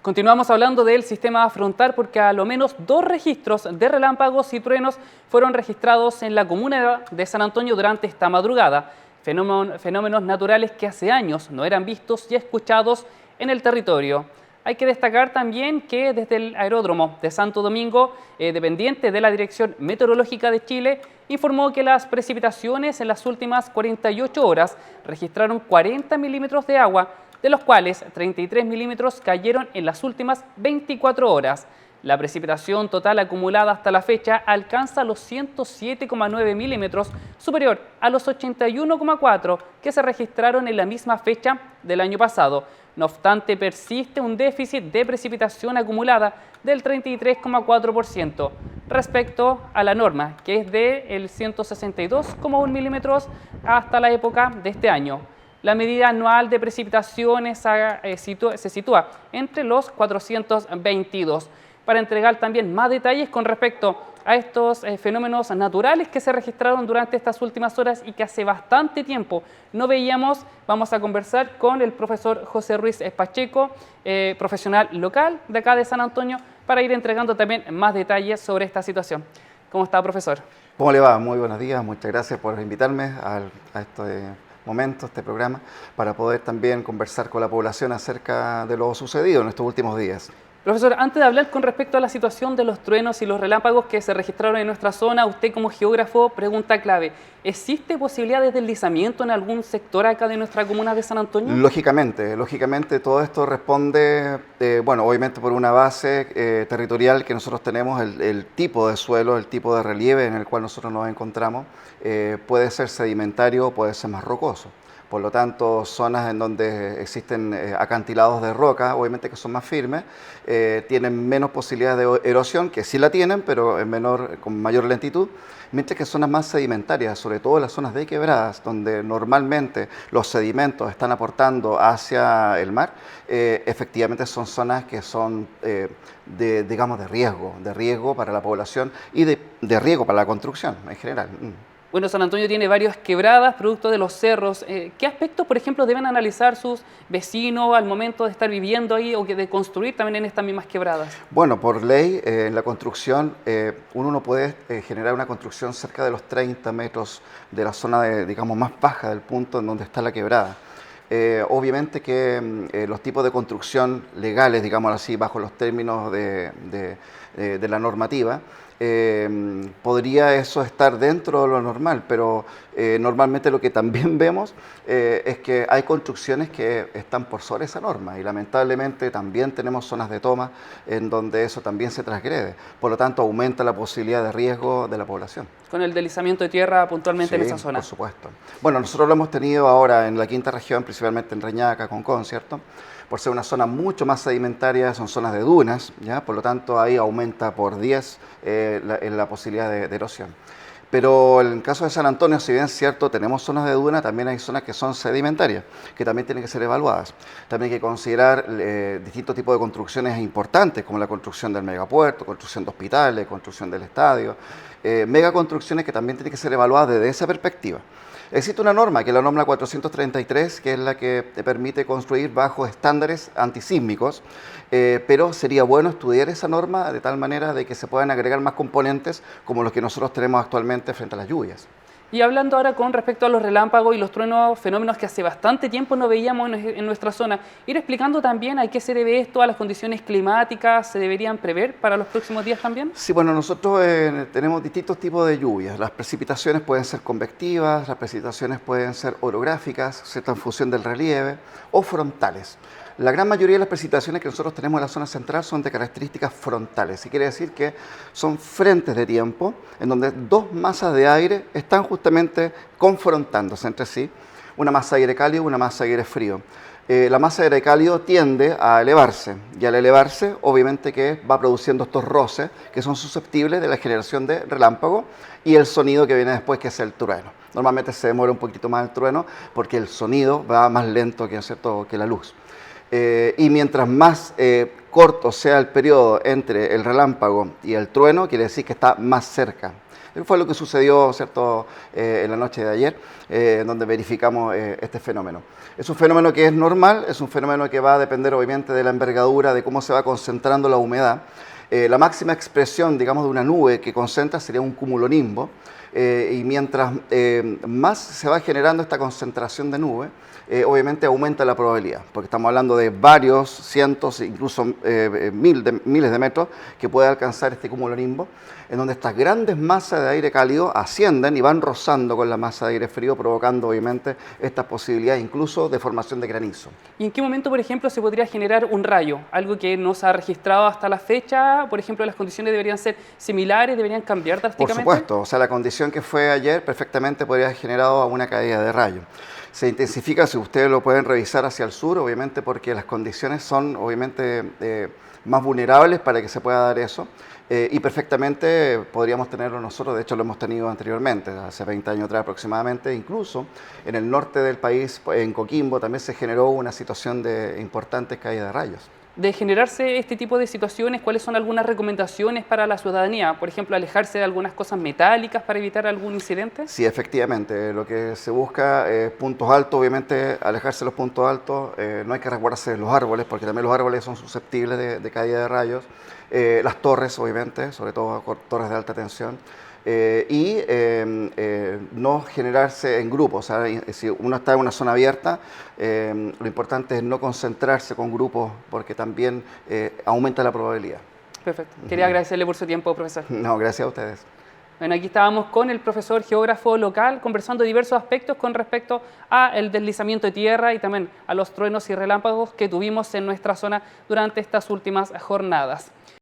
Continuamos hablando del sistema afrontar porque a lo menos 2 registros de relámpagos y truenos fueron registrados en la comuna de San Antonio durante esta madrugada. Fenómenos naturales que hace años no eran vistos y escuchados en el territorio. Hay que destacar también que desde el aeródromo de Santo Domingo, dependiente de la Dirección Meteorológica de Chile, informó que las precipitaciones en las últimas 48 horas registraron 40 milímetros de agua, de los cuales 33 milímetros cayeron en las últimas 24 horas. La precipitación total acumulada hasta la fecha alcanza los 107,9 milímetros, superior a los 81,4 que se registraron en la misma fecha del año pasado. No obstante, persiste un déficit de precipitación acumulada del 33,4% respecto a la norma, que es del 162,1 milímetros hasta la época de este año. La medida anual de precipitaciones se sitúa entre los 422. Para entregar también más detalles con respecto a estos fenómenos naturales que se registraron durante estas últimas horas y que hace bastante tiempo no veíamos, vamos a conversar con el profesor José Ruiz Pacheco, profesional local de acá de San Antonio, para ir entregando también más detalles sobre esta situación. ¿Cómo está, profesor? ¿Cómo le va? Muy buenos días, muchas gracias por invitarme a este momento, este programa, para poder también conversar con la población acerca de lo sucedido en estos últimos días. Profesor, antes de hablar con respecto a la situación de los truenos y los relámpagos que se registraron en nuestra zona, usted como geógrafo, pregunta clave, ¿existe posibilidad de deslizamiento en algún sector acá de nuestra comuna de San Antonio? Lógicamente todo esto responde, bueno, obviamente por una base territorial que nosotros tenemos, el tipo de suelo, el tipo de relieve en el cual nosotros nos encontramos, puede ser sedimentario, puede ser más rocoso. Por lo tanto, zonas en donde existen acantilados de roca, obviamente que son más firmes, tienen menos posibilidades de erosión, que sí la tienen, pero con mayor lentitud, mientras que zonas más sedimentarias, sobre todo las zonas de quebradas, donde normalmente los sedimentos están aportando hacia el mar, efectivamente son zonas que son, digamos, de riesgo para la población y de riesgo para la construcción en general. Bueno, San Antonio tiene varias quebradas, producto de los cerros. ¿Qué aspectos, por ejemplo, deben analizar sus vecinos al momento de estar viviendo ahí o de construir también en estas mismas quebradas? Bueno, por ley, en la construcción, uno no puede generar una construcción cerca de los 30 metros de la zona, digamos, más baja del punto en donde está la quebrada. Obviamente que los tipos de construcción legales, digamos así, bajo los términos de la normativa, podría eso estar dentro de lo normal, pero normalmente lo que también vemos es que hay construcciones que están por sobre esa norma y lamentablemente también tenemos zonas de toma en donde eso también se transgrede. Por lo tanto, aumenta la posibilidad de riesgo de la población. Con el deslizamiento de tierra puntualmente en esa zona. Por supuesto. Bueno, nosotros lo hemos tenido ahora en la quinta región, principalmente en Reñaca, Concón, ¿cierto? Por ser una zona mucho más sedimentaria, son zonas de dunas, ¿ya? Por lo tanto ahí aumenta por 10 la posibilidad de erosión. Pero en el caso de San Antonio, si bien es cierto, tenemos zonas de duna, también hay zonas que son sedimentarias, que también tienen que ser evaluadas. También hay que considerar distintos tipos de construcciones importantes, como la construcción del megapuerto, construcción de hospitales, construcción del estadio, megaconstrucciones que también tienen que ser evaluadas desde esa perspectiva. Existe una norma, que es la norma 433, que es la que te permite construir bajo estándares antisísmicos, pero sería bueno estudiar esa norma de tal manera de que se puedan agregar más componentes como los que nosotros tenemos actualmente frente a las lluvias. Y hablando ahora con respecto a los relámpagos y los truenos, fenómenos que hace bastante tiempo no veíamos en nuestra zona, ir explicando también a qué se debe esto, a las condiciones climáticas, ¿se deberían prever para los próximos días también? Sí, bueno, nosotros tenemos distintos tipos de lluvias. Las precipitaciones pueden ser convectivas, las precipitaciones pueden ser orográficas, ¿cierto?, en función del relieve, o frontales. La gran mayoría de las precipitaciones que nosotros tenemos en la zona central son de características frontales, y quiere decir que son frentes de tiempo en donde dos masas de aire están justamente confrontándose entre sí, una masa de aire cálido y una masa de aire frío. La masa de aire cálido tiende a elevarse, y al elevarse obviamente que va produciendo estos roces que son susceptibles de la generación de relámpago y el sonido que viene después, que es el trueno. Normalmente se demora un poquito más el trueno porque el sonido va más lento que la luz. Y mientras más corto sea el periodo entre el relámpago y el trueno, quiere decir que está más cerca. Fue lo que sucedió, ¿cierto?, en la noche de ayer, donde verificamos este fenómeno. Es un fenómeno que es normal, es un fenómeno que va a depender obviamente de la envergadura, de cómo se va concentrando la humedad. La máxima expresión, digamos, de una nube que concentra sería un cumulonimbo, y mientras más se va generando esta concentración de nube, obviamente aumenta la probabilidad, porque estamos hablando de varios cientos, incluso miles de metros que puede alcanzar este cumulonimbo, en donde estas grandes masas de aire cálido ascienden y van rozando con la masa de aire frío, provocando obviamente estas posibilidades incluso de formación de granizo. ¿Y en qué momento, por ejemplo, se podría generar un rayo? Algo que no se ha registrado hasta la fecha, por ejemplo, las condiciones deberían ser similares, deberían cambiar drásticamente. Por supuesto, o sea, la condición que fue ayer perfectamente podría haber generado una caída de rayo. Se intensifica, si ustedes lo pueden revisar, hacia el sur, obviamente porque las condiciones son obviamente más vulnerables para que se pueda dar eso, y perfectamente podríamos tenerlo nosotros, de hecho lo hemos tenido anteriormente, hace 20 años atrás aproximadamente, incluso en el norte del país, en Coquimbo, también se generó una situación de importantes caídas de rayos. De generarse este tipo de situaciones, ¿cuáles son algunas recomendaciones para la ciudadanía? Por ejemplo, alejarse de algunas cosas metálicas para evitar algún incidente. Sí, efectivamente, lo que se busca es puntos altos, obviamente alejarse de los puntos altos, no hay que resguardarse de los árboles, porque también los árboles son susceptibles de caída de rayos, las torres, obviamente, sobre todo torres de alta tensión, y no generarse en grupos. O sea, si uno está en una zona abierta, lo importante es no concentrarse con grupos porque también aumenta la probabilidad. Perfecto. Quería agradecerle por su tiempo, profesor. No, gracias a ustedes. Bueno, aquí estábamos con el profesor geógrafo local conversando diversos aspectos con respecto al deslizamiento de tierra y también a los truenos y relámpagos que tuvimos en nuestra zona durante estas últimas jornadas.